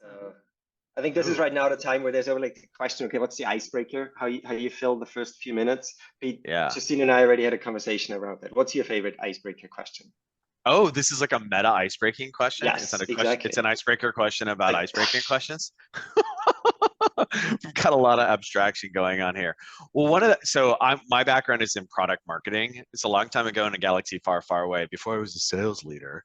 So I think this is right now the time where there's always like the question, okay, what's the icebreaker? How you fill the first few minutes? Pete, Yeah. Justine and I already had a conversation around that. What's your favorite icebreaker question? Oh, this is like a meta icebreaking question. It's not Yes, a question. It's exactly. an icebreaker question about Like, icebreaking questions. We've got a lot of abstraction going on here. Well, my background is in product marketing. It's a long time ago in a galaxy far, far away. Before I was a sales leader,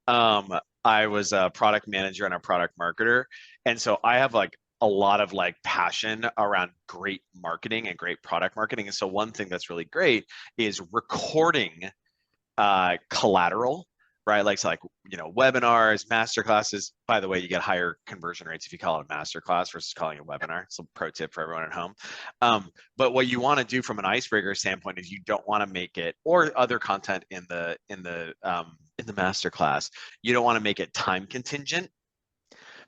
I was a product manager and a product marketer, and so I have like a lot of like passion around great marketing and great product marketing. And so one thing that's really great is recording collateral, right? Like webinars, master classes. By the way, you get higher conversion rates if you call it a master class versus calling it a webinar. It's a pro tip for everyone at home. But what you want to do from an icebreaker standpoint is you don't want to make it, or other content in the master class, you don't want to make it time contingent,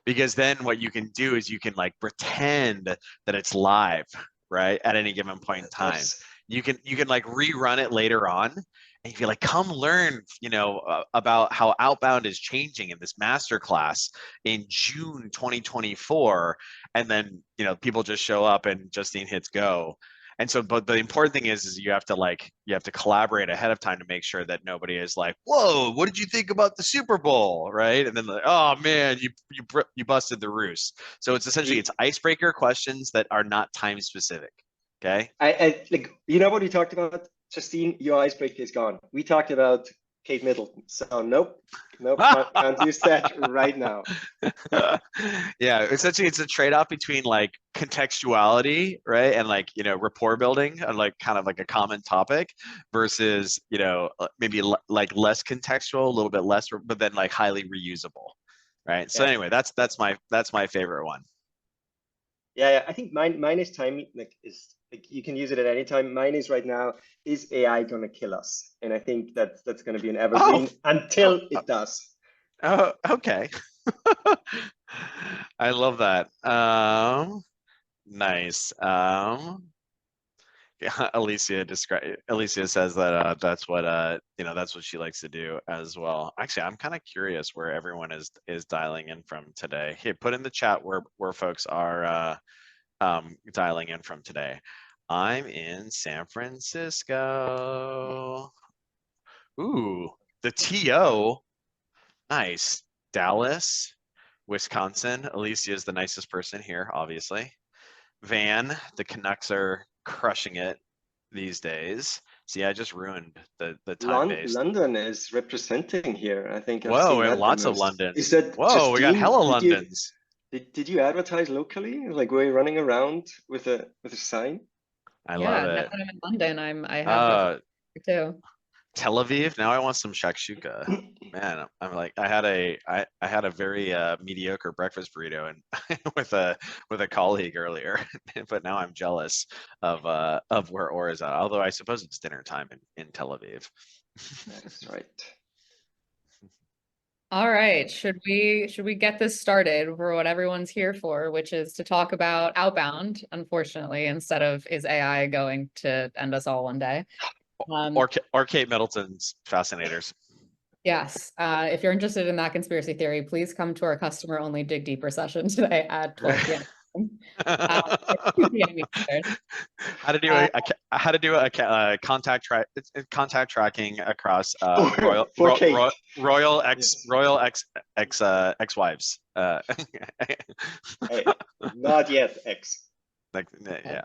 because then what you can do is you can like pretend that it's live, right, at any given point in time. You can like rerun it later on, and you feel like, come learn, about how outbound is changing in this masterclass in June 2024, and then people just show up and Justine hits go. And so, but the important thing is you have to collaborate ahead of time to make sure that nobody is like, whoa, what did you think about the Super Bowl, right? And then like, oh man, you busted the roost. So it's essentially it's icebreaker questions that are not time specific. Okay. I like, what we talked about, Justine, your icebreaker is gone. We talked about Kate Middleton. So nope, can't use that right now. Yeah, essentially it's a trade-off between like contextuality, right, and like rapport building and like kind of like a common topic versus maybe like less contextual, a little bit less, but then like highly reusable, right? So anyway, that's my favorite one. Yeah, I think mine is timing, like you can use it at any time. Mine is right now, is AI gonna kill us? And I think that's gonna be an evergreen until it does. Oh, okay. I love that. Nice. Yeah, Alicia says that that's what she likes to do as well. Actually, I'm kind of curious where everyone is dialing in from today. Hey, put in the chat where folks are dialing in from today. I'm in San Francisco. Ooh, the TO. Nice. Dallas, Wisconsin. Alicia is the nicest person here, obviously. Van, the Canucks are crushing it these days. See, I just ruined the time based. London is representing here. I think I've Whoa, seen we have that lots of most. Londons. Is that Whoa, we got Justine? hella Londons. Did you advertise locally? Like, were you running around with a sign? I love it. Now that I'm in London, I have too. Tel Aviv. Now I want some shakshuka. Man, I'm like, I had a very mediocre breakfast burrito and with a colleague earlier, but now I'm jealous of where Or is at. Although I suppose it's dinner time in Tel Aviv. That's right. All right, should we get this started for what everyone's here for, which is to talk about outbound, unfortunately, instead of is AI going to end us all one day? Or Kate Middleton's Fascinators. Yes. If you're interested in that conspiracy theory, please come to our customer only Dig Deeper session today at 12 p.m. How to do a contact tracking across royal ex-wives. Hey, not yet ex. Like yeah.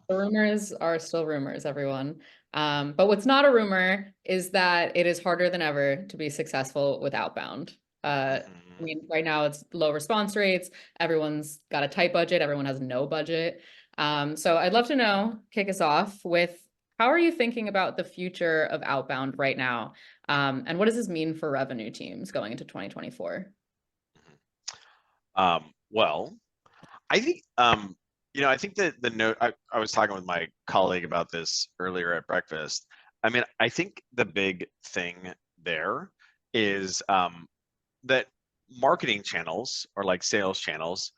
The rumors are still rumors, everyone. But what's not a rumor is that it is harder than ever to be successful with outbound. I mean, right now it's low response rates. Everyone's got a tight budget. Everyone has no budget. So I'd love to know, kick us off with, how are you thinking about the future of outbound right now? And what does this mean for revenue teams going into 2024? Well, I think I think that the note, I was talking with my colleague about this earlier at breakfast. I mean, I think the big thing there is that marketing channels, or like sales channels,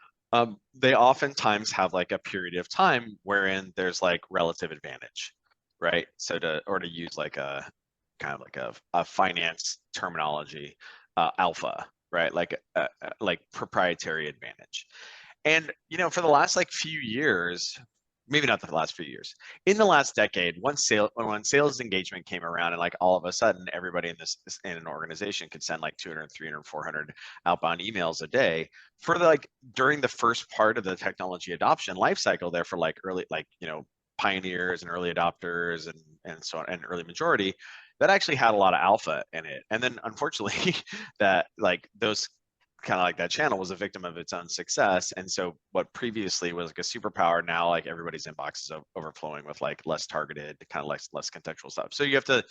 they oftentimes have like a period of time wherein there's like relative advantage, right? So to use like a kind of like a finance terminology, alpha, right? Like proprietary advantage. And, you know, for the last like few years, maybe not the last few years, in the last decade, when sales engagement came around, and like all of a sudden everybody in an organization could send like 200, 300, 400 outbound emails a day for the, like, during the first part of the technology adoption lifecycle there, for like early, like, you know, pioneers and early adopters and so on, and early majority, that actually had a lot of alpha in it. And then unfortunately that, like, those kind of like that channel was a victim of its own success. And so what previously was like a superpower, now like everybody's inbox is overflowing with like less targeted, kind of less contextual stuff. So you have to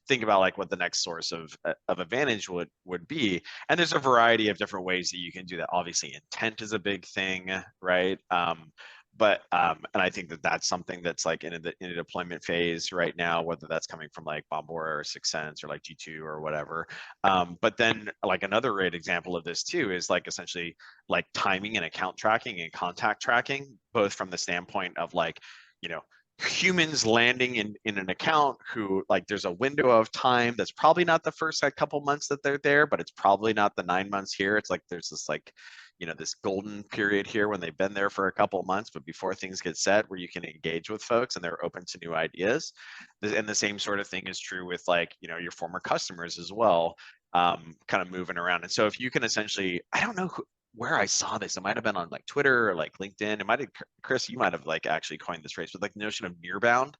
think about like what the next source of advantage would be. And there's a variety of different ways that you can do that. Obviously intent is a big thing, right? And I think that that's something that's like in a deployment phase right now, whether that's coming from like Bombora or 6 Sense or like G2 or whatever. But then like another great example of this too is like essentially like timing and account tracking and contact tracking, both from the standpoint of like, you know, humans landing in an account who, like, there's a window of time that's probably not the first like couple months that they're there, but it's probably not the 9 months here. It's like there's this like, you know, this golden period here when they've been there for a couple of months, but before things get set, where you can engage with folks and they're open to new ideas. And the same sort of thing is true with like, you know, your former customers as well, kind of moving around. And so if you can essentially, I don't know where I saw this, it might have been on like Twitter or like LinkedIn. It might have, Chris, you might have like actually coined this phrase, but like the notion of near bound,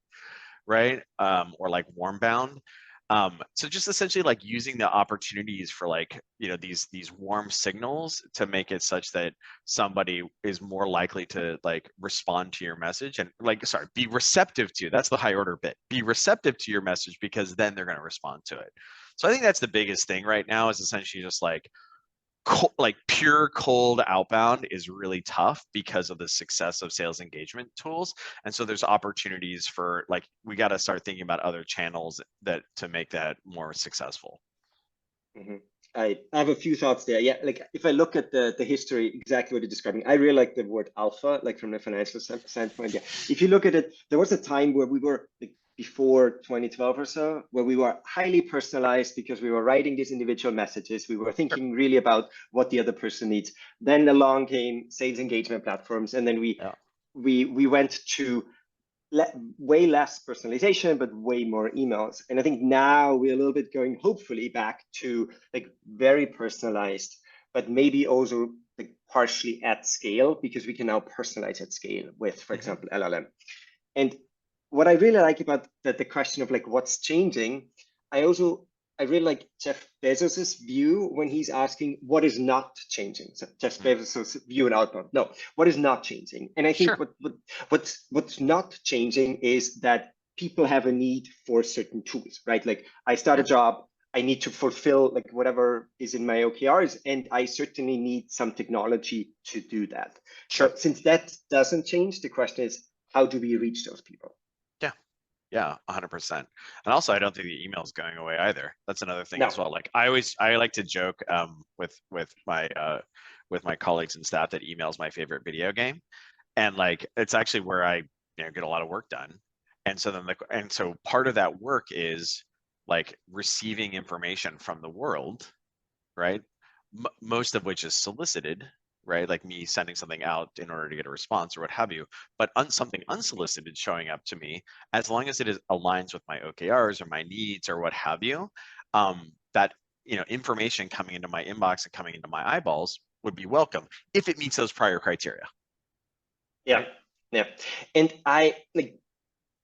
right? Or like warm bound. So just essentially like using the opportunities for like, you know, these warm signals to make it such that somebody is more likely to like respond to your message and like, sorry, be receptive to, that's the high order bit, be receptive to your message, because then they're going to respond to it. So I think that's the biggest thing right now, is essentially just like pure cold outbound is really tough because of the success of sales engagement tools. And so there's opportunities for like, we got to start thinking about other channels that to make that more successful. Mm-hmm. I have a few thoughts there. Yeah, like if I look at the history, exactly what you're describing, I really like the word alpha, like from the financial standpoint. Yeah, if you look at it, there was a time where we were like, before 2012 or so, where we were highly personalized because we were writing these individual messages. We were thinking really about what the other person needs. Then along came sales engagement platforms, and then we went to way less personalization, but way more emails. And I think now we're a little bit going, hopefully, back to like very personalized, but maybe also like partially at scale, because we can now personalize at scale with, for example, LLM. And what I really like about the question of like what's changing, I really like Jeff Bezos's view when he's asking what is not changing. So Jeff Bezos's view in outbound. No, what is not changing? And I think what's not changing is that people have a need for certain tools, right? Like I start a job, I need to fulfill like whatever is in my OKRs, and I certainly need some technology to do that. So since that doesn't change, the question is, how do we reach those people? Yeah, 100%. And also, I don't think the email is going away either. That's another thing as well. Like I like to joke with my colleagues and staff that email is my favorite video game, and like it's actually where I get a lot of work done. And so part of that work is like receiving information from the world, right? Most of which is solicited, right? Like me sending something out in order to get a response or what have you, but something unsolicited showing up to me, as long as it aligns with my OKRs or my needs or what have you, that information coming into my inbox and coming into my eyeballs would be welcome if it meets those prior criteria. Yeah, yeah. And I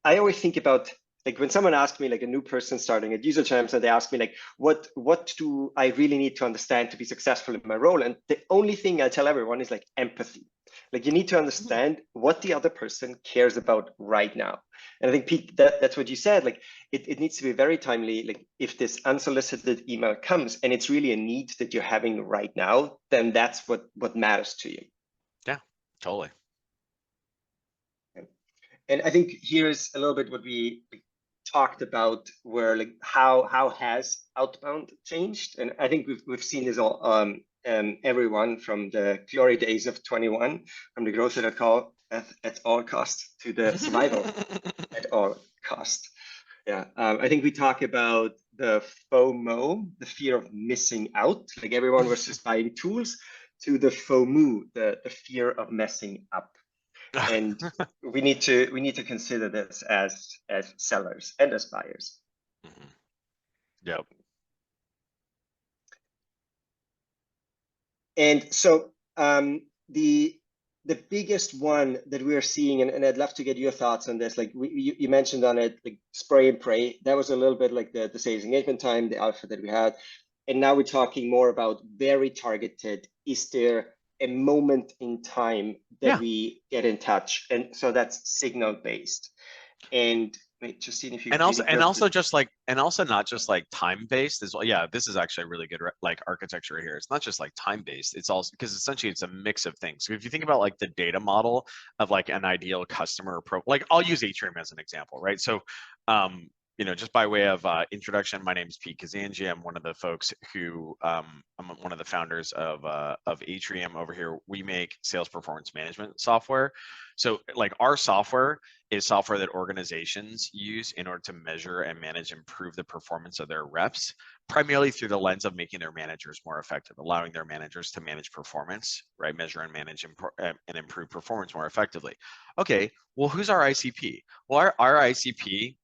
always think about, like when someone asks me, like a new person starting at UserGems, and they ask me like, what do I really need to understand to be successful in my role? And the only thing I tell everyone is like empathy. Like you need to understand what the other person cares about right now. And I think Pete, that's what you said. Like it needs to be very timely. Like if this unsolicited email comes and it's really a need that you're having right now, then that's what matters to you. Yeah, totally. And I think here's a little bit what we talked about, where like how has outbound changed. And I think we've seen this all everyone from the glory days of 21, from the growth at all cost to the survival at all cost. Yeah, I think we talk about the FOMO, the fear of missing out, like everyone was just buying tools, to the FOMO, the fear of messing up. And we need to consider this as sellers and as buyers. Mm-hmm. Yep. And so the biggest one that we're seeing, and I'd love to get your thoughts on this, like you mentioned on it, like spray and pray. That was a little bit like the sales engagement time, the alpha that we had. And now we're talking more about very targeted. Is there a moment in time that we get in touch? And so that's signal based. And wait, just seeing if you and also not just like time based as well. Yeah, this is actually a really good like architecture here. It's not just like time based. It's also because essentially it's a mix of things. So if you think about like the data model of like an ideal customer like I'll use Atrium as an example, right? So you know, just by way of introduction, my name is Kazanjy. I'm one of the folks who I'm one of the founders of Atrium over here. We make sales performance management software. So like our software is software that organizations use in order to measure and manage and improve the performance of their reps, primarily through the lens of making their managers more effective, allowing their managers to manage performance, right? Measure and manage and improve performance more effectively. Okay, well, who's our ICP? Well, our ICP,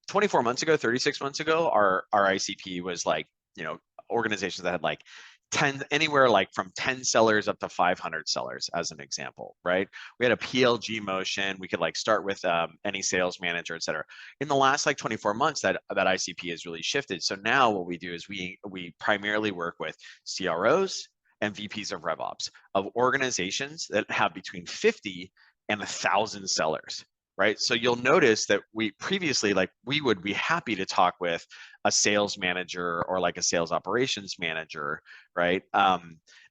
24 months ago, 36 months ago, our ICP was like, you know, organizations that had like 10, anywhere like from 10 sellers up to 500 sellers as an example, right? We had a PLG motion. We could like start with any sales manager, et cetera. In the last like 24 months, that ICP has really shifted. So now what we do is we primarily work with CROs and VPs of RevOps of organizations that have between 50 and 1,000 sellers. Right. So you'll notice that we previously, like we would be happy to talk with a sales manager or like a sales operations manager. Right.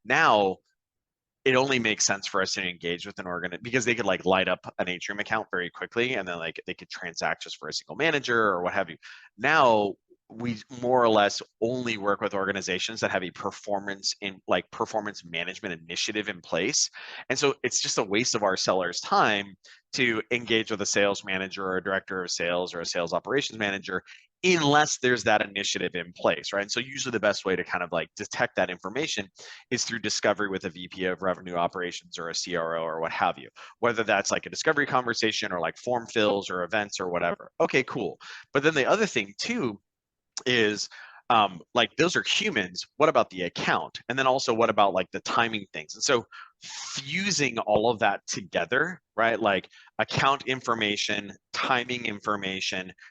Now it only makes sense for us to engage with an organization because they could like light up an Atrium account very quickly and then like they could transact just for a single manager or what have you. Now we more or less only work with organizations that have a performance management initiative in place. And so it's just a waste of our sellers' time to engage with a sales manager or a director of sales or a sales operations manager unless there's that initiative in place, right? And so usually the best way to kind of like detect that information is through discovery with a VP of revenue operations or a CRO or what have you, whether that's like a discovery conversation or like form fills or events or whatever. Okay, cool. But then the other thing too is like those are humans. What about the account? And then also what about like the timing things? And so fusing all of that together, right? Like account information, timing information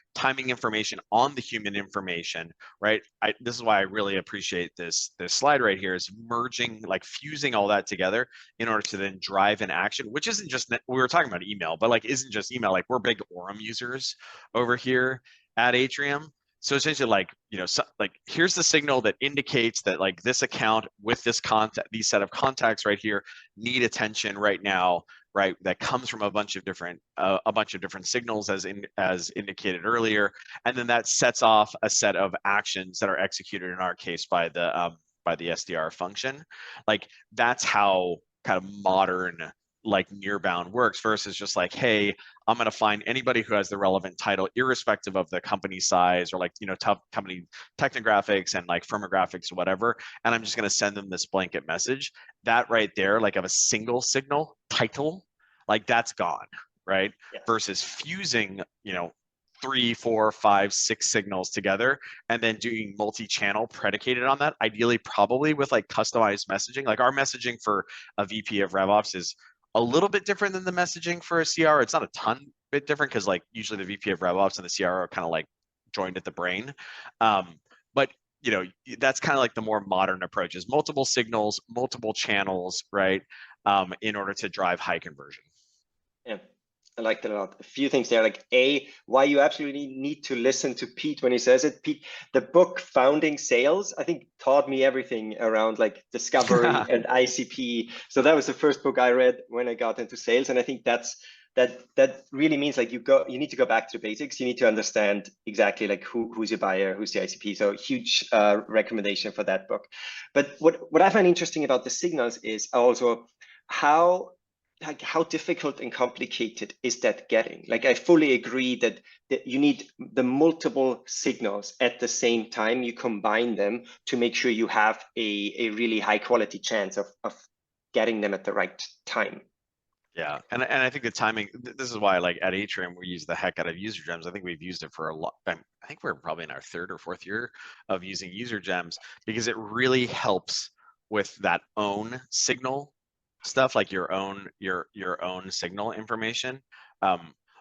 on the human information, right? This is why I really appreciate this slide right here is merging, like fusing all that together in order to then drive an action, which isn't just, we were talking about email, but like isn't just email, like we're big Orem users over here at Atrium. So essentially like, you know, like here's the signal that indicates that like this account with this contact, these set of contacts right here need attention right now, right? That comes from a bunch of different signals as indicated earlier. And then that sets off a set of actions that are executed in our case by the SDR function. Like that's how kind of modern like nearbound works versus just like, hey, I'm going to find anybody who has the relevant title, irrespective of the company size or like, you know, company technographics and like firmographics or whatever. And I'm just going to send them this blanket message. That right there, like of a single signal title, like that's gone, right? Yes. Versus fusing, you know, 3, 4, 5, 6 signals together and then doing multi-channel predicated on that, ideally probably with like customized messaging. Like our messaging for a VP of RevOps is a little bit different than the messaging for a CRO. It's not a ton bit different because like usually the VP of RevOps and the CRO are kind of like joined at the brain. But you know, that's kind of like the more modern approach is multiple signals, multiple channels, right? In order to drive high conversion. Yeah. I liked it a lot. A few things there, like why you absolutely need to listen to Pete when he says it. Pete, the book Founding Sales, I think taught me everything around like discovery and ICP. So that was the first book I read when I got into sales. And I think that really means like you need to go back to the basics. You need to understand exactly like who's your buyer, who's the ICP. So huge recommendation for that book. But what I find interesting about the signals is also how like how difficult and complicated is that getting? Like, I fully agree that you need the multiple signals at the same time. You combine them to make sure you have a really high quality chance of getting them at the right time. Yeah, and I think the timing. This is why, like at Atrium, we use the heck out of UserGems. I think we've used it for a lot. I think we're probably in our 3rd or 4th year of using UserGems because it really helps with that own signal stuff, like your own signal information.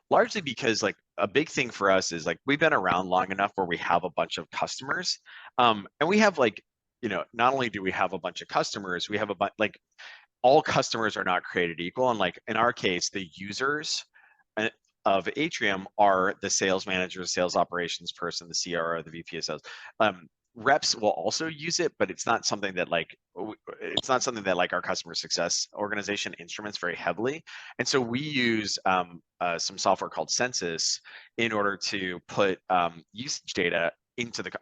Largely because like a big thing for us is like we've been around long enough where we have a bunch of customers, and we have like, you know, not only do we have a bunch of customers, we have a bunch like all customers are not created equal. And like in our case, the users of Atrium are the sales manager, the sales operations person, the CRO, the VP of sales. Reps will also use it, but it's not something that like our customer success organization instruments very heavily. And so we use some software called Census in order to put usage data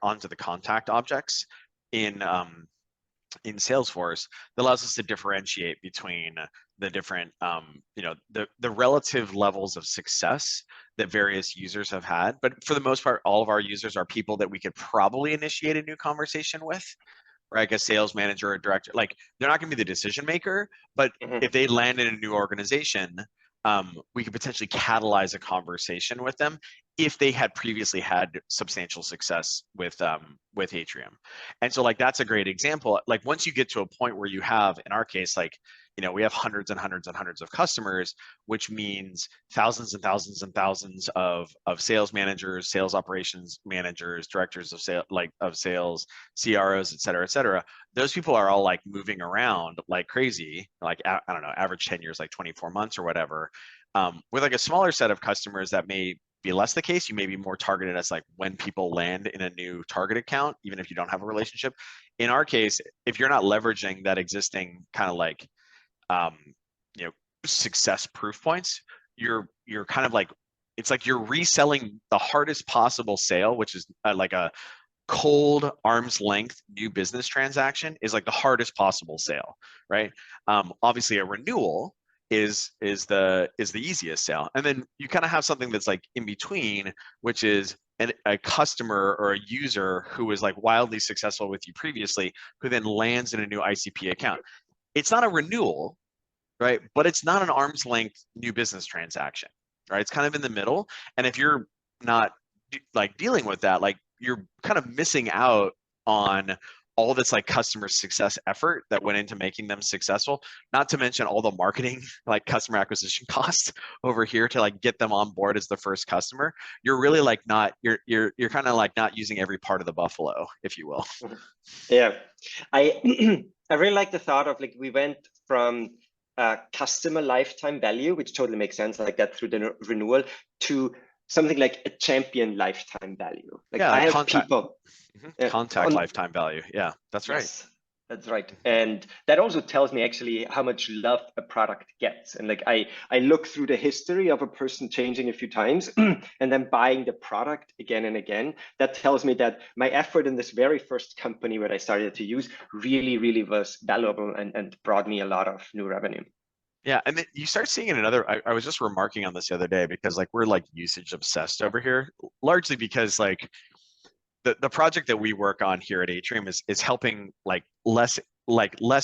onto the contact objects in Salesforce that allows us to differentiate between the different, you know, the relative levels of success that various users have had. But for the most part, all of our users are people that we could probably initiate a new conversation with, right? Like a sales manager or director. Like they're not going to be the decision maker, but if they land in a new organization, we could potentially catalyze a conversation with them if they had previously had substantial success with Atrium. And so like that's a great example. Like once you get to a point where you have, in our case, like, you know, we have hundreds and hundreds and hundreds of customers, which means thousands and thousands and thousands of sales managers, sales operations managers, directors of sales, CROs, et cetera. Those people are all like moving around like crazy, like, I don't know, average tenure is like 24 months or whatever. With like a smaller set of customers that may be less the case, you may be more targeted as like when people land in a new target account, even if you don't have a relationship. In our case, if you're not leveraging that existing kind of like, you know, success proof points, you're kind of like, it's like you're reselling the hardest possible sale, which is like a cold arm's length new business transaction is like the hardest possible sale, right? Obviously a renewal is the easiest sale, and then you kind of have something that's like in between, which is a customer or a user who was like wildly successful with you previously, who then lands in a new ICP account. It's not a renewal, right? But it's not an arm's length new business transaction, right? It's kind of in the middle. And if you're not like dealing with that, like you're kind of missing out on all this like customer success effort that went into making them successful, not to mention all the marketing, like customer acquisition costs over here to like get them on board as the first customer. You're really like not, you're kind of like not using every part of the buffalo, if you will. Yeah, I I really like the thought of like we went from customer lifetime value, which totally makes sense, like that through the renewal, to something like a champion lifetime value. Like yeah, I have contact, people contact lifetime value. Yeah, that's right. Yes, that's right. And that also tells me actually how much love a product gets. And like I look through the history of a person changing a few times and then buying the product again and again. That tells me that my effort in this very first company where I started to use really was valuable and brought me a lot of new revenue. Yeah, and then you start seeing it in other. I was just remarking on this the other day because like we're like usage obsessed over here, largely because like the project that we work on here at Atrium is helping like less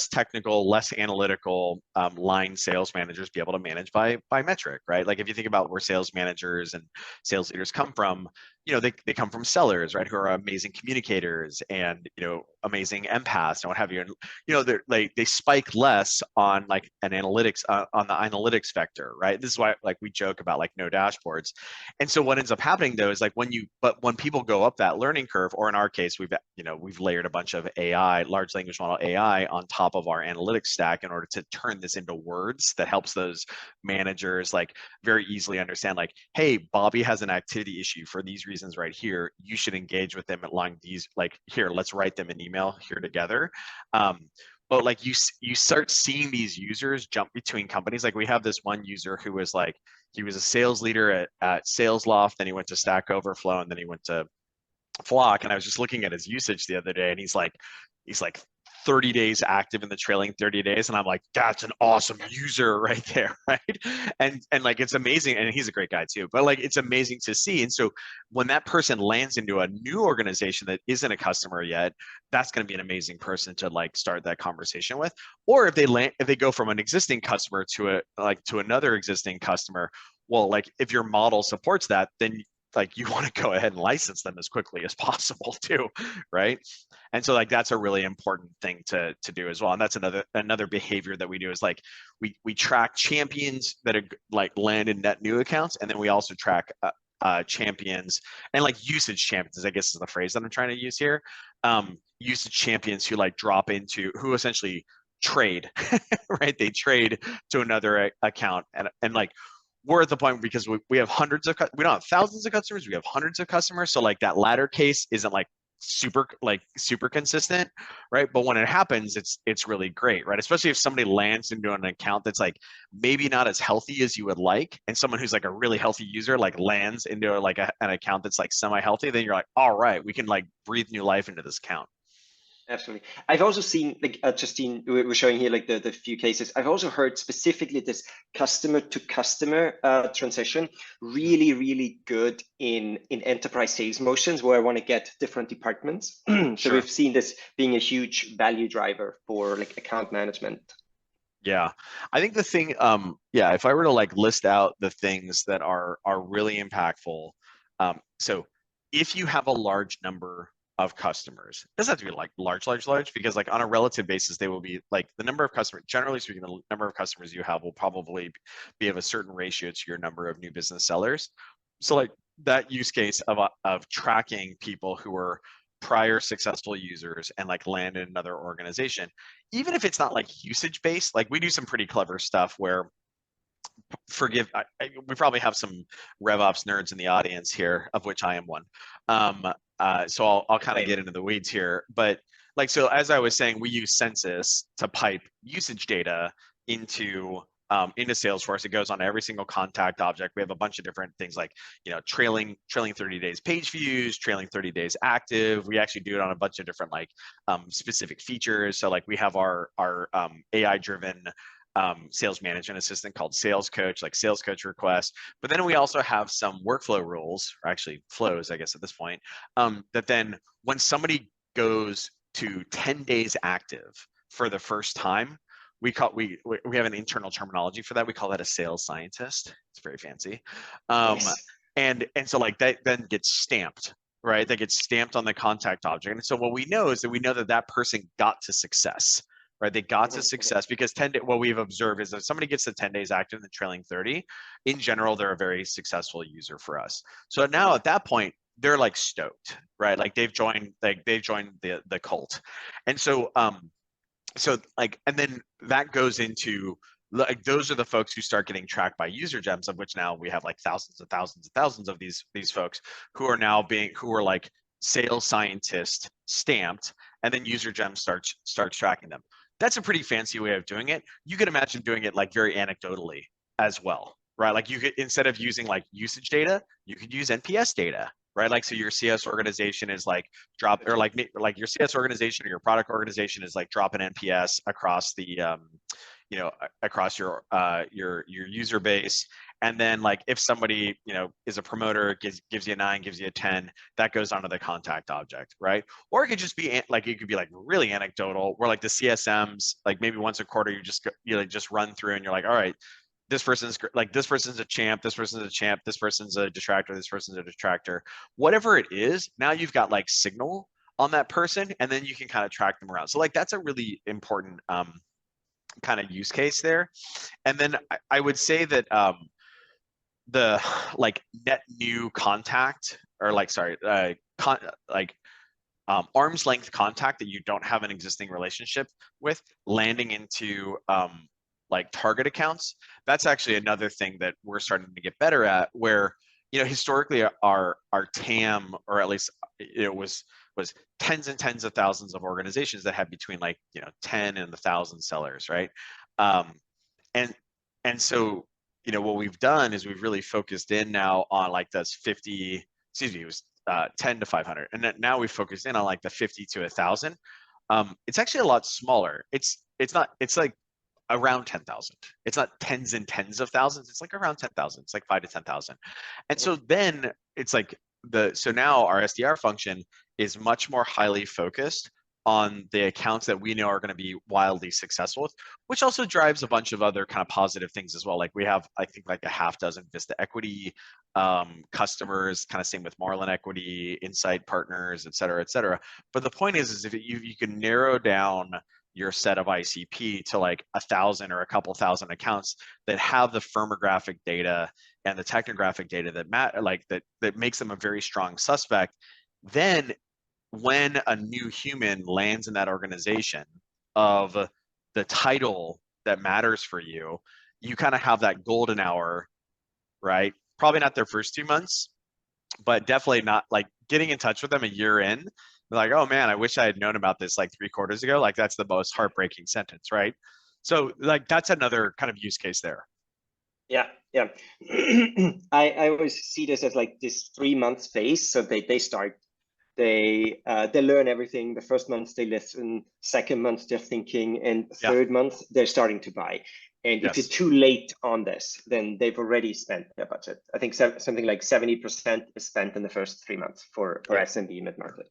technical, less analytical line sales managers be able to manage by metric, right? Like if you think about where sales managers and sales leaders come from, you know, they come from sellers, right, who are amazing communicators and, you know, amazing empaths and what have you. And, you know, they spike less on like an analytics on the analytics vector, right? This is why like we joke about like no dashboards. And so what ends up happening though is like when people go up that learning curve, or in our case, we've layered a bunch of AI, large language model AI on top of our analytics stack in order to turn this into words that helps those managers like very easily understand like, hey, Bobby has an activity issue for these reasons right here. You should engage with them along these, like, here, let's write them an email here together. But like you start seeing these users jump between companies. Like we have this one user who was like, he was a sales leader at SalesLoft, then he went to Stack Overflow, and then he went to Flock, and I was just looking at his usage the other day, and he's like 30 days active in the trailing 30 days. And I'm like, that's an awesome user right there. Right. And like, it's amazing. And he's a great guy too, but like, it's amazing to see. And so when that person lands into a new organization that isn't a customer yet, that's going to be an amazing person to like start that conversation with. Or if they go from an existing customer to another existing customer, well, like if your model supports that, then like you want to go ahead and license them as quickly as possible too, right? And so like that's a really important thing to do as well. And that's another behavior that we do is like we track champions that are like land in net new accounts, and then we also track champions and like usage champions, I guess is the phrase that I'm trying to use here. Usage champions who like drop into, who essentially trade, right? They trade to another account, and like we're at the point because we have hundreds of, we don't have thousands of customers, we have hundreds of customers. So like that latter case isn't like super consistent, right? But when it happens, it's really great, right? Especially if somebody lands into an account that's like maybe not as healthy as you would like, and someone who's like a really healthy user like lands into like an account that's like semi-healthy, then you're like, all right, we can like breathe new life into this account. Absolutely. I've also seen, like Justine, we're showing here like the few cases. I've also heard specifically this customer to customer transition really, really good in enterprise sales motions where I want to get different departments. So Sure. we've seen this being a huge value driver for like account management. Yeah, I think the thing, yeah, if I were to like list out the things that are really impactful, so if you have a large number of customers, it doesn't have to be like large, because like on a relative basis, they will be like the number of customers, generally speaking, the number of customers you have will probably be of a certain ratio to your number of new business sellers. So like that use case of tracking people who are prior successful users and like land in another organization, even if it's not like usage based, like we do some pretty clever stuff where, we probably have some RevOps nerds in the audience here, of which I am one. So I'll kind of get into the weeds here, but like, so as I was saying, we use Census to pipe usage data into Salesforce. It goes on every single contact object. We have a bunch of different things like, trailing 30 days page views, trailing 30 days active. We actually do it on a bunch of different like specific features. So like we have our AI driven sales management assistant called Sales Coach, like Sales Coach requests. But then we also have some workflow rules, or actually flows, I guess at this point, that then when somebody goes to 10 days active for the first time, we have an internal terminology for that. We call that a sales scientist. It's very fancy. Nice. And so like that then gets stamped, right? That gets stamped on the contact object. And so what we know is that we know that person got to success. Right, they got to success because what we've observed is if somebody gets to 10 days active in the trailing 30, in general, they're a very successful user for us. So now at that point, they're like stoked, right? Like they've joined the cult. And so and then that goes into like, those are the folks who start getting tracked by UserGems, of which now we have like thousands of these folks who are like sales scientist stamped, and then UserGems starts tracking them. That's a pretty fancy way of doing it. You could imagine doing it like very anecdotally as well, right? Like you could, instead of using like usage data, you could use NPS data, right? Like, so your CS organization is like like your CS organization or your product organization is like dropping NPS across the, across your user base. And then like if somebody, is a promoter, gives you a 9, gives you a 10, that goes onto the contact object, right? Or it could just be like, it could be like really anecdotal, where like the CSMs, like maybe once a quarter, you just run through and you're like, all right, this person's a champ, this person's a champ, this person's a detractor, this person's a detractor, whatever it is. Now you've got like signal on that person, and then you can kind of track them around. So like that's a really important kind of use case there. And then I would say that the like net new contact, or like, sorry, arm's length contact that you don't have an existing relationship with, landing into like target accounts. That's actually another thing that we're starting to get better at, where, historically our TAM, or at least it was tens and tens of thousands of organizations that had between like 10 and 1,000 sellers, right? And so what we've done is we've really focused in now on like those 50, excuse me, it was 10 to 500. And then now we focus in on like the 50 to 1,000. It's actually a lot smaller. It's like around 10,000. It's not tens and tens of thousands. It's like around 10,000. It's like 5 to 10,000. And so then it's like so now our SDR function is much more highly focused on the accounts that we know are going to be wildly successful with, which also drives a bunch of other kind of positive things as well. Like we have, I think, like a half dozen Vista Equity customers, kind of same with Marlin Equity, Insight Partners, et cetera, et cetera. But the point is if you can narrow down your set of ICP to like 1,000 or a couple thousand accounts that have the firmographic data and the technographic data that makes them a very strong suspect, then when a new human lands in that organization of the title that matters for you, you kind of have that golden hour, right? Probably not their first 2 months, but definitely not like getting in touch with them a year in. Like, oh man, I wish I had known about this like 3 quarters ago. Like that's the most heartbreaking sentence, right? So like that's another kind of use case there. Yeah. I always see this as like this 3 months phase. So they start, they learn everything. The first month they listen, second month they're thinking, and third month they're starting to buy. And if you're too late on this, then they've already spent their budget. I think something like 70% is spent in the first 3 months for SMB mid-market.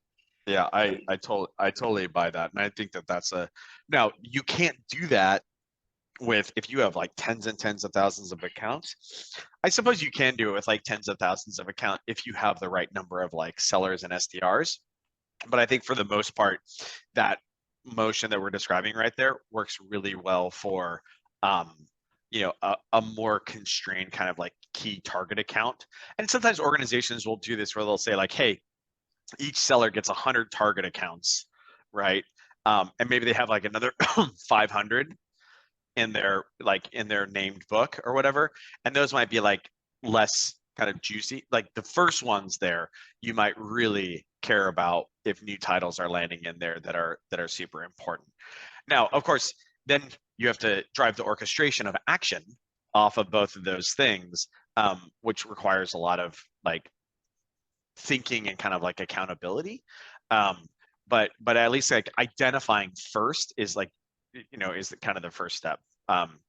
Yeah, I totally buy that, and I think that's now you can't do that if you have like tens and tens of thousands of accounts. I suppose you can do it with like tens of thousands of accounts if you have the right number of like sellers and SDRs. But I think for the most part, that motion that we're describing right there works really well for a more constrained kind of like key target account. And sometimes organizations will do this where they'll say like, hey, each seller gets 100 target accounts, right? And maybe they have like another 500 in their named book or whatever, and those might be like less kind of juicy. Like the first ones there, you might really care about if new titles are landing in there that are super important. Now, of course, then you have to drive the orchestration of action off of both of those things, which requires a lot of like thinking and kind of like accountability. But at least like identifying first is like, is kind of the first step.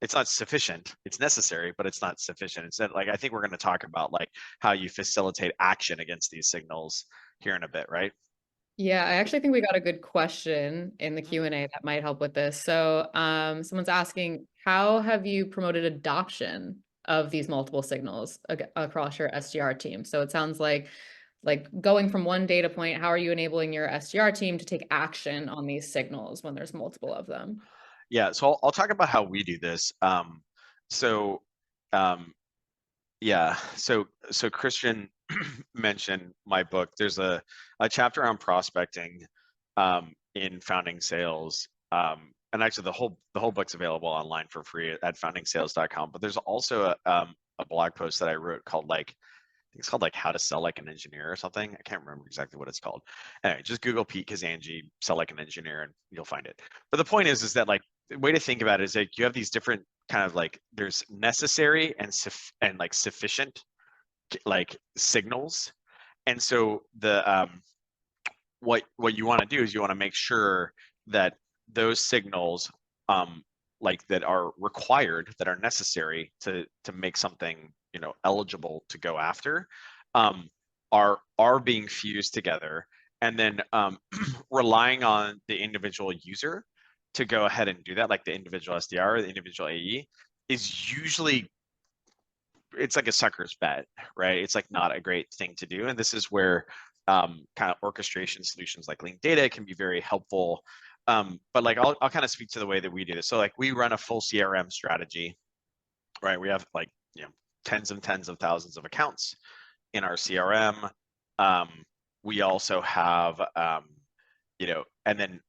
It's not sufficient. It's necessary, but it's not sufficient. Instead, like I think we're going to talk about like how you facilitate action against these signals here in a bit, right? Yeah, I actually think we got a good question in the Q&A that might help with this. So someone's asking, how have you promoted adoption of these multiple signals across your SDR team? So it sounds like going from one data point, how are you enabling your SDR team to take action on these signals when there's multiple of them? Yeah, so I'll talk about how we do this. So Christian mentioned my book. There's a chapter on prospecting in Founding Sales, and actually the whole book's available online for free at foundingsales.com. But there's also a blog post that I wrote called like, I think it's called like How to Sell Like an Engineer or something. I can't remember exactly what it's called. Anyway, just Google Pete Kazanjy, Sell Like an Engineer, and you'll find it. But the point is that like the way to think about it is like you have these different kind of like there's necessary and like sufficient like signals. And so the what you want to do is you want to make sure that those signals like that are required, that are necessary to make something eligible to go after, are being fused together, and then relying on the individual user to go ahead and do that, like the individual SDR or the individual AE, is usually, it's like a sucker's bet, right? It's like not a great thing to do. And this is where kind of orchestration solutions like linked data can be very helpful. But like I'll kind of speak to the way that we do this. So like we run a full CRM strategy, right? We have like tens and tens of thousands of accounts in our CRM. We also have and then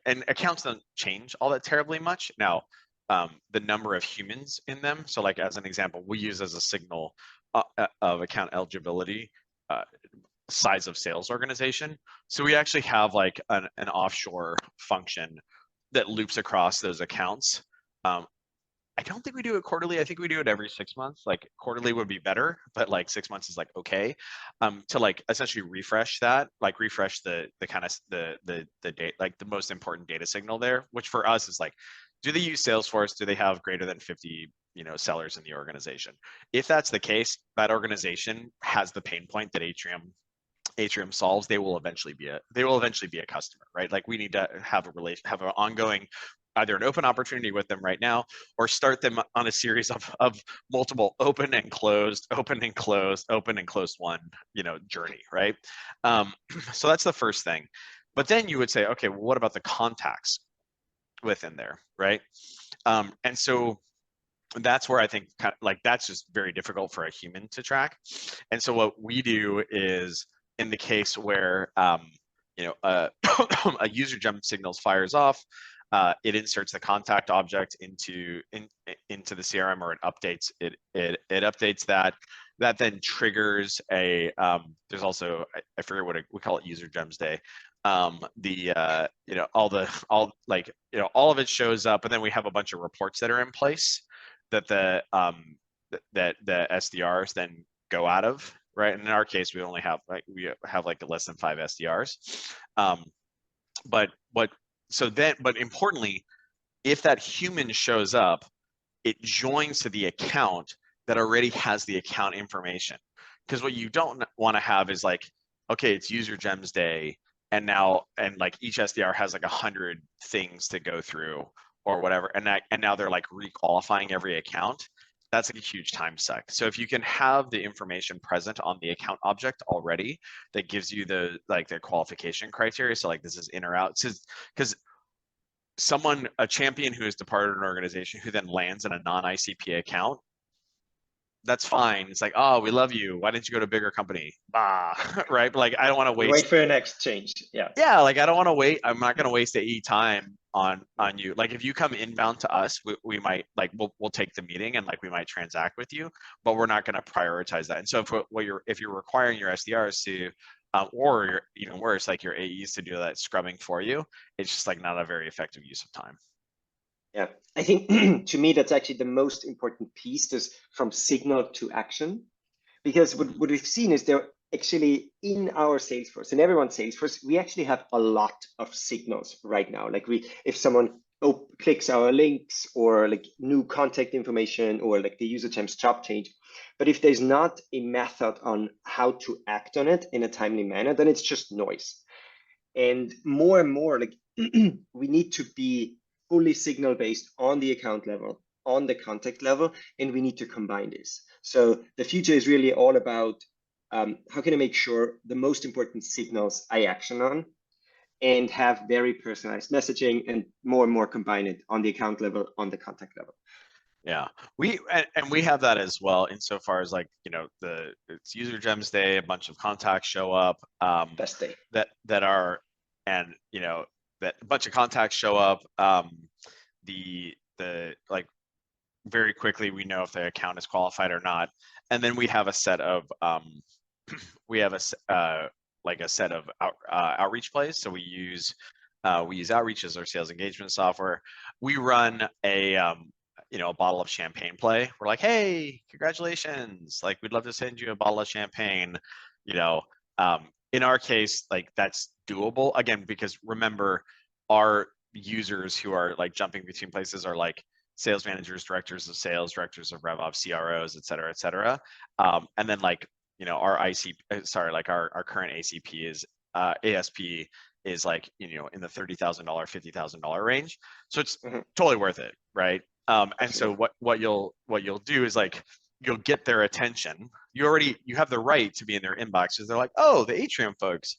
and accounts don't change all that terribly much. Now, the number of humans in them. So like as an example, we use as a signal of account eligibility, size of sales organization. So we actually have like an offshore function that loops across those accounts. I don't think we do it quarterly. I think we do it every 6 months. Like quarterly would be better, but like 6 months is like okay. To like essentially refresh that, like refresh the kind of the date, like the most important data signal there, which for us is like, do they use Salesforce? Do they have greater than 50 sellers in the organization? If that's the case, that organization has the pain point that Atrium solves. They will eventually be a customer, right? Like we need to have have an ongoing, either an open opportunity with them right now, or start them on a series of multiple open and closed, open and closed, open and closed one, journey, right? So that's the first thing. But then you would say, okay, well, what about the contacts within there, right? And so that's where I think that's just very difficult for a human to track. And so what we do is, in the case where a UserGem signals fires off, it inserts the contact object into the CRM, or it updates it updates that. That then triggers a there's also, I forget what we call it, UserGems Day. All of it shows up, and then we have a bunch of reports that are in place that the SDRs then go out of, right? And in our case, we only have less than 5 SDRs. But importantly, if that human shows up, it joins to the account that already has the account information. Because what you don't want to have is like, okay, it's UserGems Day, and like each SDR has like 100 things to go through or whatever, and now they're like requalifying every account. That's like a huge time suck. So if you can have the information present on the account object already, that gives you their qualification criteria. So like, this is in or out. Because a champion who has departed an organization who then lands in a non-ICP account, that's fine. It's like, oh, we love you. Why didn't you go to a bigger company? Bah, right? But like, I don't want to wait for your next change. Yeah. Yeah, like I don't want to wait. I'm not going to waste AE time on you. Like if you come inbound to us, we might we'll take the meeting and like we might transact with you, but we're not going to prioritize that. And so if you're requiring your SDRs to, or even worse, like your AEs to do that scrubbing for you, it's just like not a very effective use of time. Yeah, I think to me, that's actually the most important piece, is from signal to action. Because what we've seen is there actually in our Salesforce, in everyone's Salesforce, we actually have a lot of signals right now. Like if someone clicks our links, or like new contact information, or like the UserGems job change, but if there's not a method on how to act on it in a timely manner, then it's just noise. And more, like we need to be fully signal based on the account level, on the contact level, and we need to combine this. So the future is really all about how can I make sure the most important signals I action on, and have very personalized messaging, and more combine it on the account level, on the contact level. Yeah, we have that as well, insofar as like, it's UserGems Day, a bunch of contacts show up. Best day. That a bunch of contacts show up. Like very quickly we know if the account is qualified or not, and then we have a set of outreach plays. So we use Outreach as our sales engagement software. We run a bottle of champagne play. We're like, hey, congratulations, like we'd love to send you a bottle of champagne. In our case, like that's doable, again, because remember, our users who are like jumping between places are like sales managers, directors of sales, directors of RevOps, CROs, et cetera, et cetera. And then like, our our current ASP is like, in the $30,000, $50,000 range. So it's totally worth it, right? And so what you'll do is like, you'll get their attention. You have the right to be in their inbox, because they're like, oh, the Atrium folks,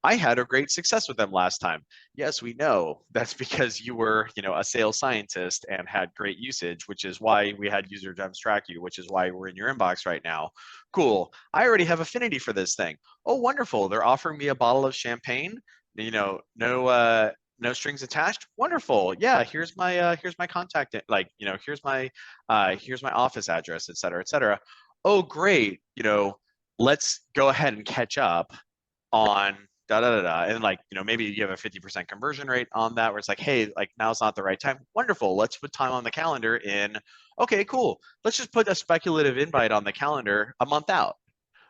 I had a great success with them last time. Yes, we know. That's because you were, a sales scientist and had great usage, which is why we had UserGems track you, which is why we're in your inbox right now. Cool. I already have affinity for this thing. Oh, wonderful. They're offering me a bottle of champagne. No strings attached. Wonderful. Yeah, here's my contact. Like, here's my office address, et cetera, et cetera. Oh, great. Let's go ahead and catch up on da da da da, and like, you know, maybe you have a 50% conversion rate on that, where it's like, hey, like now's not the right time. Wonderful, let's put time on the calendar in. Okay, cool. Let's just put a speculative invite on the calendar a month out.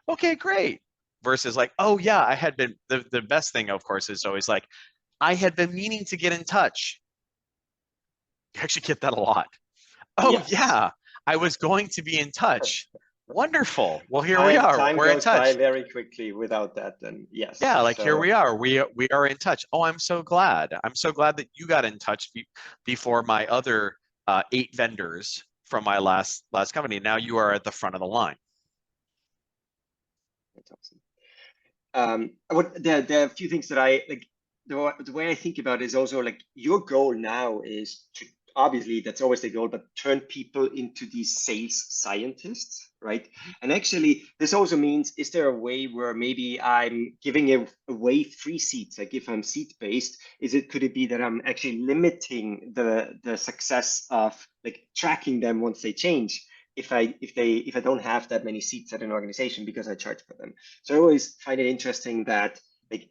Okay, great. Versus like, oh yeah, I had been, the best thing, of course, is always like, I had been meaning to get in touch. You actually get that a lot. Oh Yes. yeah, I was going to be in touch. Wonderful. Well, here we are. Time We're in goes by touch. very quickly without that, then yes. Yeah, like here So we are. We are in touch. Oh, I'm so glad. I'm so glad that you got in touch before my other 8 vendors from my last company. Now you are at the front of the line. that's awesome. There are a few things that I like. The way I think about it is also like your goal now is to, obviously that's always the goal, but turn people into these sales scientists, right? And actually, this also means, is there a way where maybe I'm giving away free seats? Like if I'm seat based, could it be that I'm actually limiting the success of like tracking them once they change? If I don't have that many seats at an organization because I charge for them. So I always find it interesting that like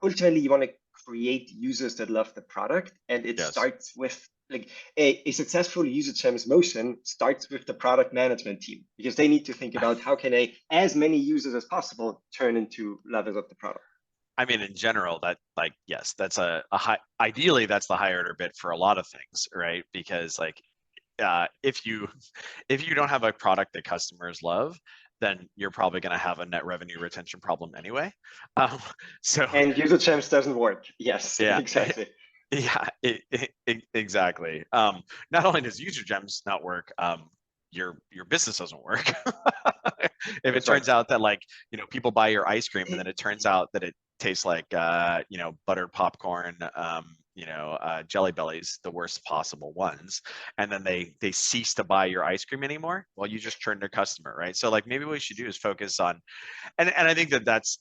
ultimately you want to create users that love the product, and it Yes. starts with like a successful UserGems motion starts with the product management team, because they need to think about how can as many users as possible turn into lovers of the product. I mean, in general, that like, yes, that's a high, ideally that's the higher order bit for a lot of things, right? Because like, if you don't have a product that customers love, then you're probably going to have a net revenue retention problem anyway. So and UserGems doesn't work. Yes, yeah, exactly. yeah, exactly. Not only does UserGems not work, your business doesn't work. If it turns out that like, you know, people buy your ice cream and then it turns out that it tastes like you know, buttered popcorn, you know, Jelly Bellies, the worst possible ones, and then they cease to buy your ice cream anymore, well, you just churned their customer, right? So like maybe what we should do is focus on, and I think that's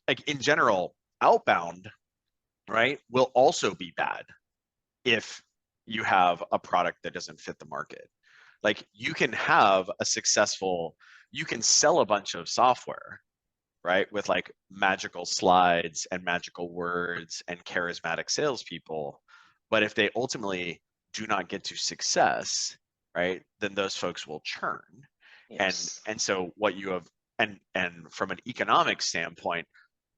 like in general, outbound, right, will also be bad if you have a product that doesn't fit the market. Like you can have a successful, you can sell a bunch of software, right, with like magical slides and magical words and charismatic salespeople, but if they ultimately do not get to success, right, then those folks will churn. Yes. And so what you have, and from an economic standpoint,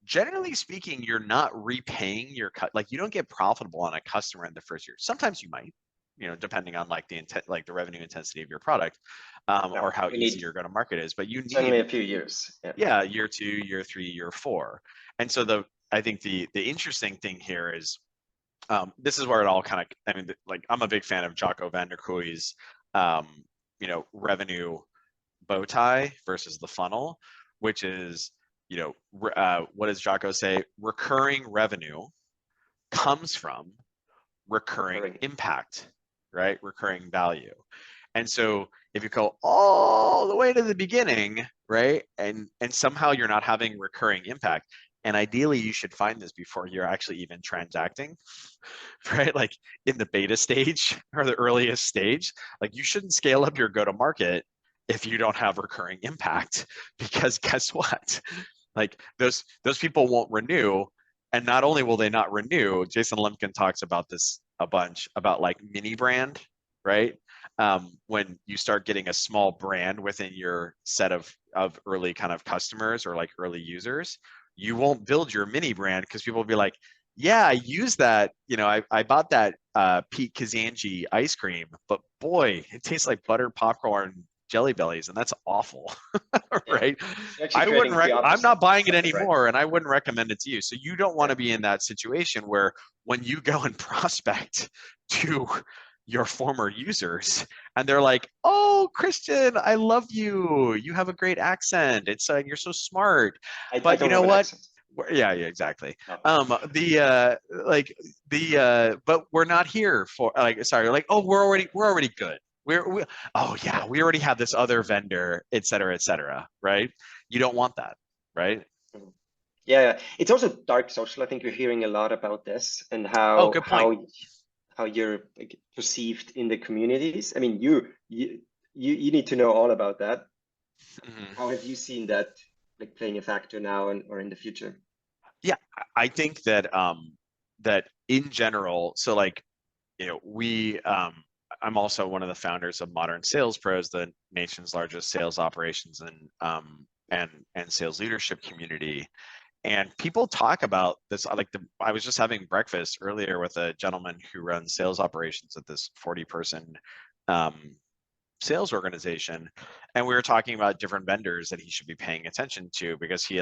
generally speaking, you're not repaying your like you don't get profitable on a customer in the first year. Sometimes you might, you know, depending on like the intent, like the revenue intensity of your product, or how easy your go-to-market is. But you certainly need a few years. yeah, year 2, year 3, year 4. And so I think the interesting thing here is, this is where it all kind of, I mean, like I'm a big fan of Jocko van der Kooij's, you know, revenue bow tie versus the funnel, which is, you know, what does Jocko say? Recurring revenue comes from recurring impact, right? Recurring value. And so if you go all the way to the beginning, right, and somehow you're not having recurring impact, and ideally you should find this before you're actually even transacting, right? Like in the beta stage or the earliest stage, like you shouldn't scale up your go-to-market if you don't have recurring impact, because guess what? Like those people won't renew. And not only will they not renew, Jason Lemkin talks about this a bunch, about like mini brand, right? When you start getting a small brand within your set of early kind of customers or like early users, you won't build your mini brand because people will be like, yeah, I use that, you know, I bought that Pete Kazanjy ice cream, but boy, it tastes like buttered popcorn Jelly Bellies, and that's awful, right? I wouldn't I'm not buying it anymore, and I wouldn't recommend it to you. So you don't want to be in that situation where when you go and prospect to your former users and they're like, oh, Christian, I love you, you have a great accent, it's you're so smart, but you know what, yeah, exactly. But we're not here for like, sorry, like, oh, we're already good. Oh yeah, we already have this other vendor, et cetera, right? You don't want that, right? Yeah, it's also dark social. I think you're hearing a lot about this and how how you're like, perceived in the communities. I mean, you need to know all about that. Mm-hmm. How have you seen that like playing a factor now or in the future? Yeah, I think that that in general, so like, you know, I'm also one of the founders of Modern Sales Pros, the nation's largest sales operations and sales leadership community. And people talk about this, like I was just having breakfast earlier with a gentleman who runs sales operations at this 40-person sales organization, and we were talking about different vendors that he should be paying attention to, because he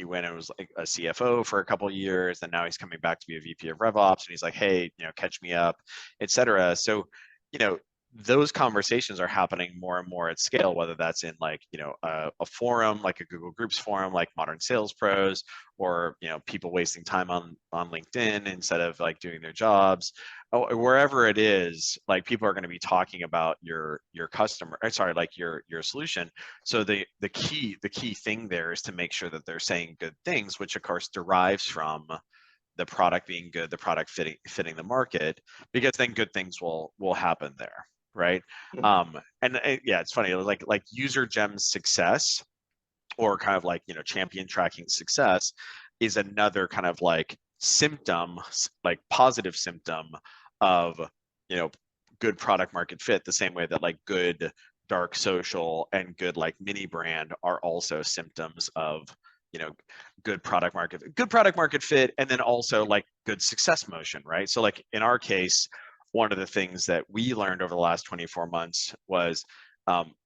went and was like a CFO for a couple of years, and now he's coming back to be a VP of RevOps, and he's like, hey, you know, catch me up, etc. So, you know, those conversations are happening more and more at scale, whether that's in like, you know, a forum like a Google Groups forum like Modern Sales Pros, or, you know, people wasting time on LinkedIn instead of like doing their jobs. Wherever it is, like people are going to be talking about your customer, sorry, like your solution. So the key thing there is to make sure that they're saying good things, which of course derives from the product being good, the product fitting the market, because then good things will happen there, right? And yeah, it's funny, like UserGems success, or kind of like, you know, champion tracking success, is another kind of like symptom, like positive symptom of, you know, good product market fit, the same way that like good dark social and good like mini brand are also symptoms of, you know, good product market fit, and then also like good success motion, right? So like in our case, one of the things that we learned over the last 24 months was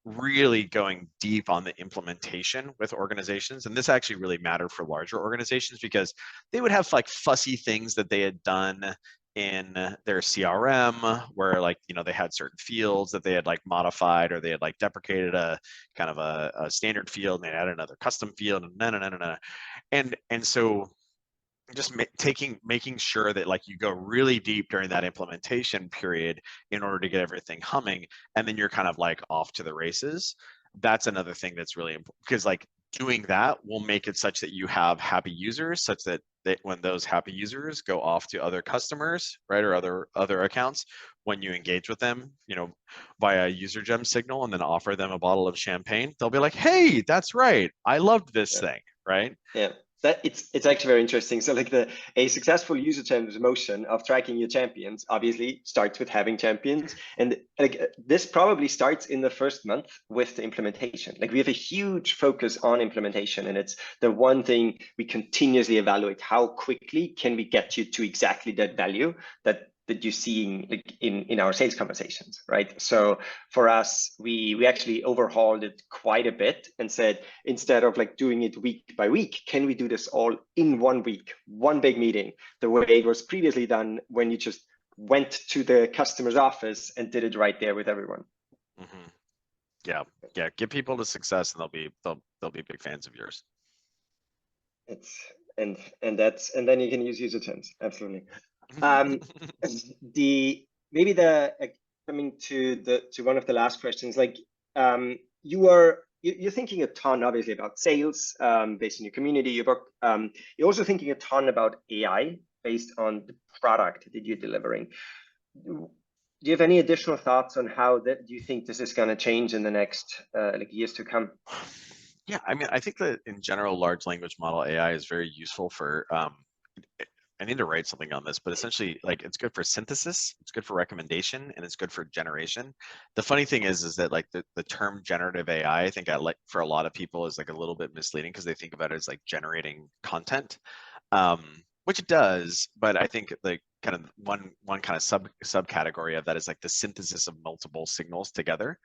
really going deep on the implementation with organizations. And this actually really mattered for larger organizations, because they would have like fussy things that they had done in their CRM, where like, you know, they had certain fields that they had like modified, or they had like deprecated a kind of a standard field, and they added another custom field, and so just making sure that like you go really deep during that implementation period in order to get everything humming, and then you're kind of like off to the races. That's another thing that's really important, because like doing that will make it such that you have happy users, such that when those happy users go off to other customers, right, or other accounts, when you engage with them, you know, via UserGem signal, and then offer them a bottle of champagne, they'll be like, hey, that's right, I loved this thing, right? Yeah. That it's actually very interesting. So like a successful UserGems motion of tracking your champions obviously starts with having champions, and like this probably starts in the first month with the implementation. Like we have a huge focus on implementation, and it's the one thing we continuously evaluate: how quickly can we get you to exactly that value that you're seeing like in our sales conversations, right? So for us, we actually overhauled it quite a bit and said, instead of like doing it week by week, can we do this all in 1 week, one big meeting, the way it was previously done, when you just went to the customer's office and did it right there with everyone. Mm-hmm. Yeah, get people to success, and they'll be big fans of yours. It's and then you can use UserGems, absolutely. Coming to one of the last questions, like you're thinking a ton obviously about sales based on your community, your book. You're also thinking a ton about AI based on the product that you're delivering. Do you have any additional thoughts on how do you think this is going to change in the next like years to come? Yeah, I mean, I think that in general, large language model AI is very useful for, I need to write something on this, but essentially, like, it's good for synthesis, it's good for recommendation, and it's good for generation. The funny thing is that like the term generative AI, I think for a lot of people is like a little bit misleading, because they think about it as like generating content, which it does, but I think like kind of one kind of subcategory of that is like the synthesis of multiple signals together.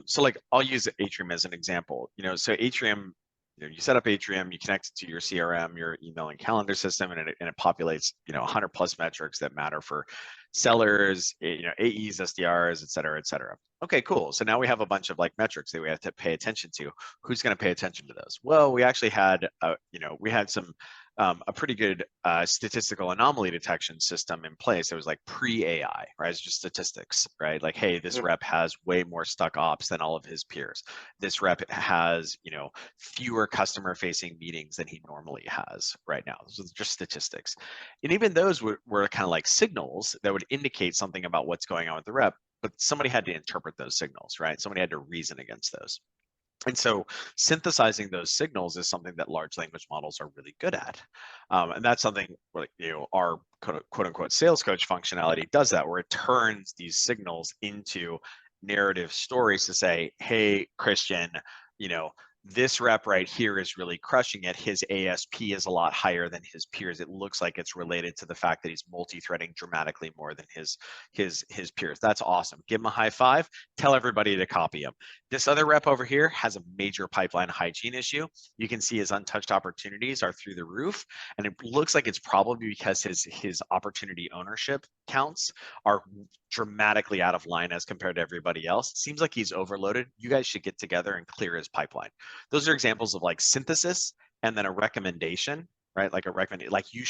So like I'll use Atrium as an example. You know, so Atrium, you know, you set up Atrium, you connect it to your CRM, your email and calendar system, and it populates, you know, 100 plus metrics that matter for sellers, you know, AEs, SDRs, et cetera, et cetera. Okay, cool. So now we have a bunch of like metrics that we have to pay attention to. Who's going to pay attention to those? Well, we actually had, you know, we had some a pretty good statistical anomaly detection system in place. It was like pre-AI, right? It's just statistics, right? Like, hey, this rep has way more stuck ops than all of his peers. This rep has, you know, fewer customer-facing meetings than he normally has right now. So it's just statistics. And even those were kind of like signals that would indicate something about what's going on with the rep, but somebody had to interpret those signals, right? Somebody had to reason against those. And so synthesizing those signals is something that large language models are really good at. And that's something like, our quote unquote sales coach functionality does that, where it turns these signals into narrative stories to say, hey, Christian, this rep right here is really crushing it. His ASP is a lot higher than his peers. It looks like it's related to the fact that he's multi-threading dramatically more than his peers. That's awesome. Give him a high five. Tell everybody to copy him. This other rep over here has a major pipeline hygiene issue. You can see his untouched opportunities are through the roof, and it looks like it's probably because his opportunity ownership counts are dramatically out of line as compared to everybody else. It seems like he's overloaded. You guys should get together and clear his pipeline. Those are examples of like synthesis and then a recommendation, right? Like you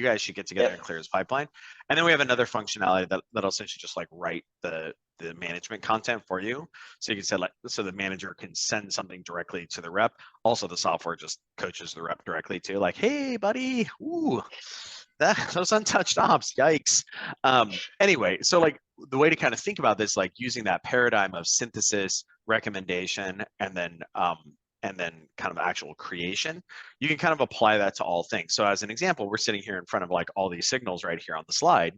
guys should get together and clear his pipeline. And then we have another functionality that'll essentially just like write the management content for you. So you can say so the manager can send something directly to the rep. Also, the software just coaches the rep directly to like, hey buddy, ooh, those untouched ops, yikes. Anyway, so like the way to kind of think about this, like using that paradigm of synthesis, recommendation, and then kind of actual creation, you can kind of apply that to all things. So as an example, we're sitting here in front of like all these signals right here on the slide.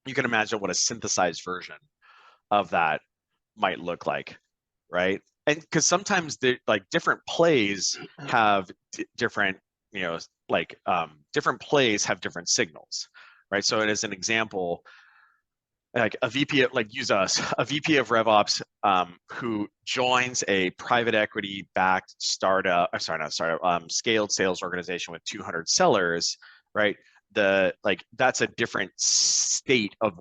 You can imagine what a synthesized version of that might look like, right? And because sometimes like different plays have different, different plays have different signals, right? So as an example, like a VP of, like use us, a VP of RevOps who joins a private equity backed startup, scaled sales organization with 200 sellers, right? That's a different state of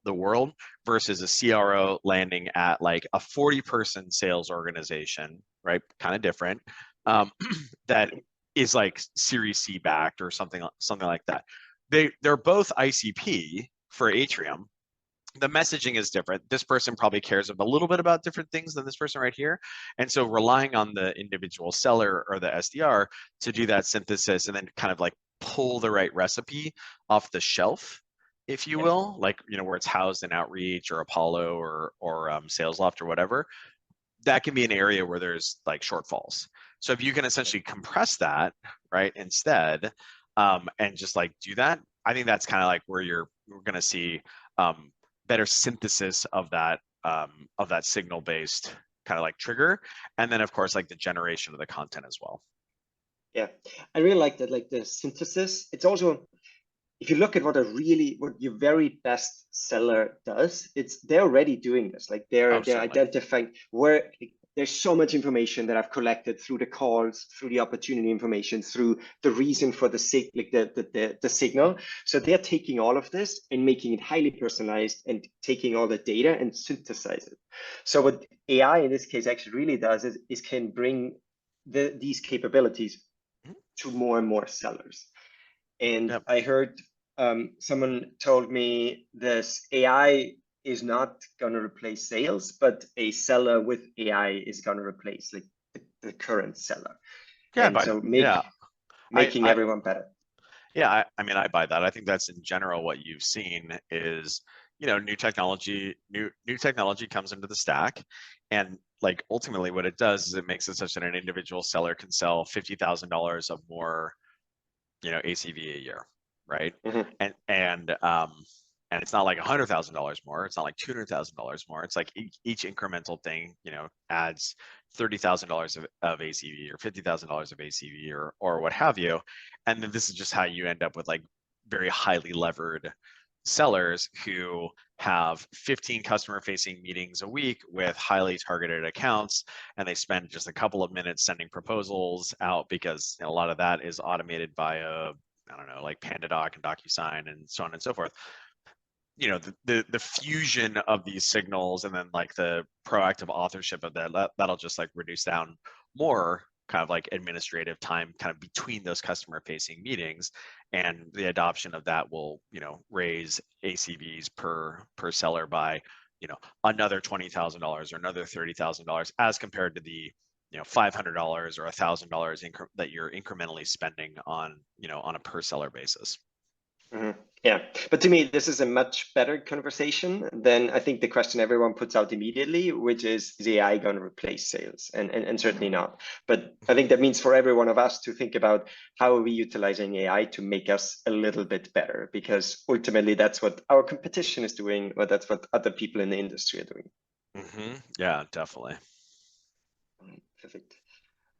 the world versus a CRO landing at like a 40-person sales organization, right? Kind of different. That is like Series C backed or something like that. They're both ICP for Atrium. The messaging is different. This person probably cares a little bit about different things than this person right here. And so relying on the individual seller or the SDR to do that synthesis and then kind of like pull the right recipe off the shelf, if you will, like, where it's housed in Outreach or Apollo or SalesLoft or whatever, that can be an area where there's like shortfalls. So if you can essentially compress that, right, instead, and just like do that, I think that's kind of like where we're going to see better synthesis of that signal-based kind of like trigger, and then of course like the generation of the content as well. Yeah, I really like that, like the synthesis. It's also, if you look at what your very best seller does, they're already doing this. Like they're identifying where there's so much information that I've collected through the calls, through the opportunity information, through the reason for the signal. So they're taking all of this and making it highly personalized and taking all the data and synthesize it. So what AI in this case actually really does is can bring these capabilities to more and more sellers. And I heard someone told me this AI is not going to replace sales, but a seller with AI is going to replace like the current seller. Yeah, and so making everyone better. Yeah, I mean, I buy that. I think that's in general what you've seen is, new technology comes into the stack, and like ultimately what it does is it makes it such that an individual seller can sell $50,000 of more, ACV a year, right? And it's not like $100,000 more. It's not like $200,000 more. It's like each incremental thing, adds $30,000 of ACV or $50,000 of ACV or what have you. And then this is just how you end up with like very highly levered sellers who have 15 customer facing meetings a week with highly targeted accounts, and they spend just a couple of minutes sending proposals out because a lot of that is automated via, I don't know, like PandaDoc and DocuSign and so on and so forth. The fusion of these signals and then like the proactive authorship of that'll just like reduce down more kind of like administrative time kind of between those customer facing meetings, and the adoption of that will raise ACVs per seller by another $20,000 or another $30,000 as compared to the $500 or $1,000 that you're incrementally spending on on a per seller basis. Yeah, but to me, this is a much better conversation than I think the question everyone puts out immediately, which is AI going to replace sales? And certainly not. But I think that means for every one of us to think about how are we utilizing AI to make us a little bit better, because ultimately that's what our competition is doing, or that's what other people in the industry are doing. Yeah, definitely. Perfect.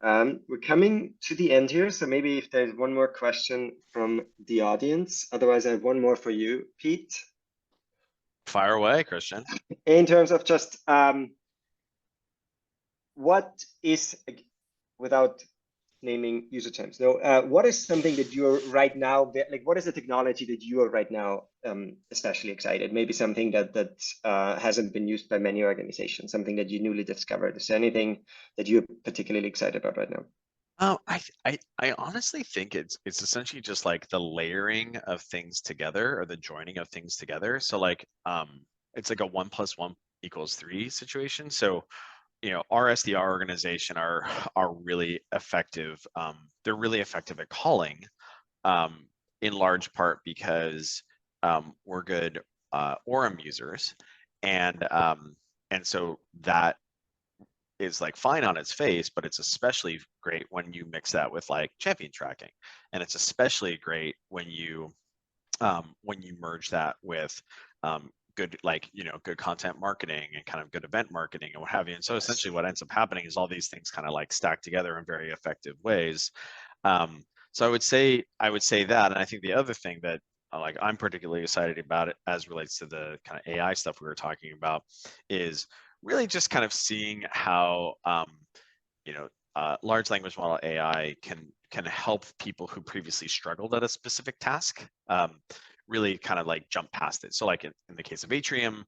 We're coming to the end here, so maybe if there's one more question from the audience. Otherwise, I have one more for you, Pete. Fire away, Christian. In terms of just what is, without naming UserGems, what is something that you're right now, like what is the technology that you are right now especially excited? Maybe something that hasn't been used by many organizations, something that you newly discovered. Is there anything that you're particularly excited about right now? I honestly think it's essentially just like the layering of things together, or the joining of things together. So like it's like a 1 + 1 = 3 situation. So our SDR organization are really effective. They're really effective at calling, in large part because we're good Orem users, and so that is like fine on its face, but it's especially great when you mix that with like champion tracking, and it's especially great when you merge that with good, like good content marketing and kind of good event marketing and what have you. And so essentially what ends up happening is all these things kind of like stack together in very effective ways. So I would say that, and I think the other thing that like I'm particularly excited about it as relates to the kind of AI stuff we were talking about is really just kind of seeing how large language model AI can help people who previously struggled at a specific task really kind of like jump past it. So like in the case of Atrium,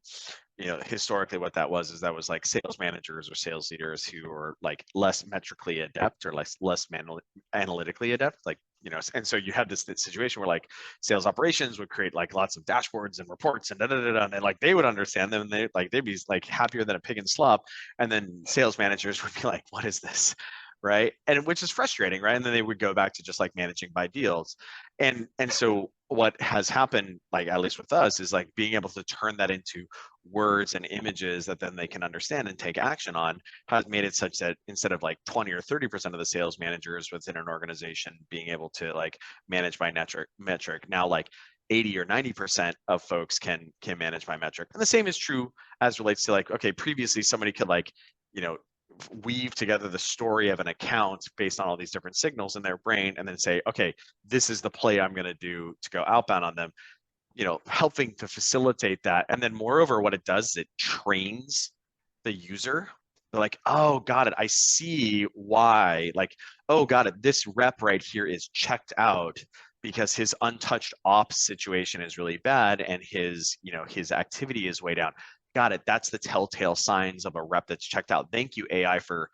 historically what that was is that was like sales managers or sales leaders who are like less metrically adept or less analytically adept, like and so you had this situation where like sales operations would create like lots of dashboards and reports and and like they would understand them, and they'd be like happier than a pig in slop, and then sales managers would be like, what is this, right? And which is frustrating, right? And then they would go back to just like managing by deals. And so what has happened, like at least with us, is like being able to turn that into words and images that then they can understand and take action on, has made it such that instead of like 20 or 30% of the sales managers within an organization being able to like manage by metric, now like 80 or 90% of folks can manage by metric. And the same is true as relates to like, okay, previously somebody could like, weave together the story of an account based on all these different signals in their brain and then say, okay, this is the play I'm going to do to go outbound on them, helping to facilitate that. And then moreover, what it does is it trains the user. They're like, oh, got it. I see why. Like, oh, got it. This rep right here is checked out because his untouched ops situation is really bad and his activity is way down. Got it. That's the telltale signs of a rep that's checked out. Thank you, AI, for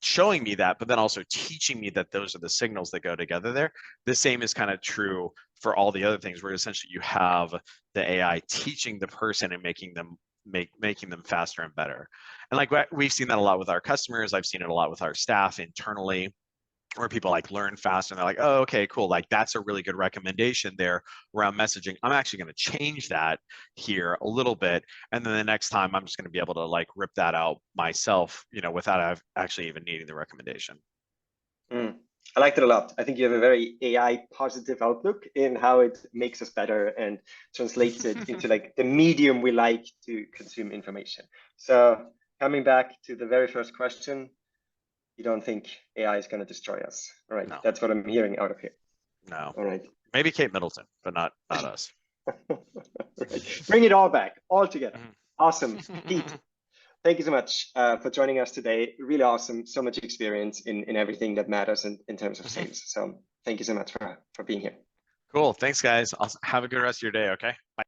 showing me that, but then also teaching me that those are the signals that go together there. The same is kind of true for all the other things, where essentially you have the AI teaching the person and making them faster and better. And like we've seen that a lot with our customers. I've seen it a lot with our staff internally, where people like learn faster and they're like, oh, okay, cool. Like that's a really good recommendation there around messaging. I'm actually going to change that here a little bit. And then the next time I'm just going to be able to like rip that out myself, without actually even needing the recommendation. I liked it a lot. I think you have a very AI positive outlook in how it makes us better and translates it into like the medium we like to consume information. So coming back to the very first question, you don't think AI is going to destroy us? All right. No. That's what I'm hearing out of here. No. All right. Maybe Kate Middleton, but not us. Right. Bring it all back, all together. Awesome. Pete, thank you so much for joining us today. Really awesome. So much experience in everything that matters in terms of sales. So thank you so much for being here. Cool. Thanks, guys. Have a good rest of your day. Okay. Bye.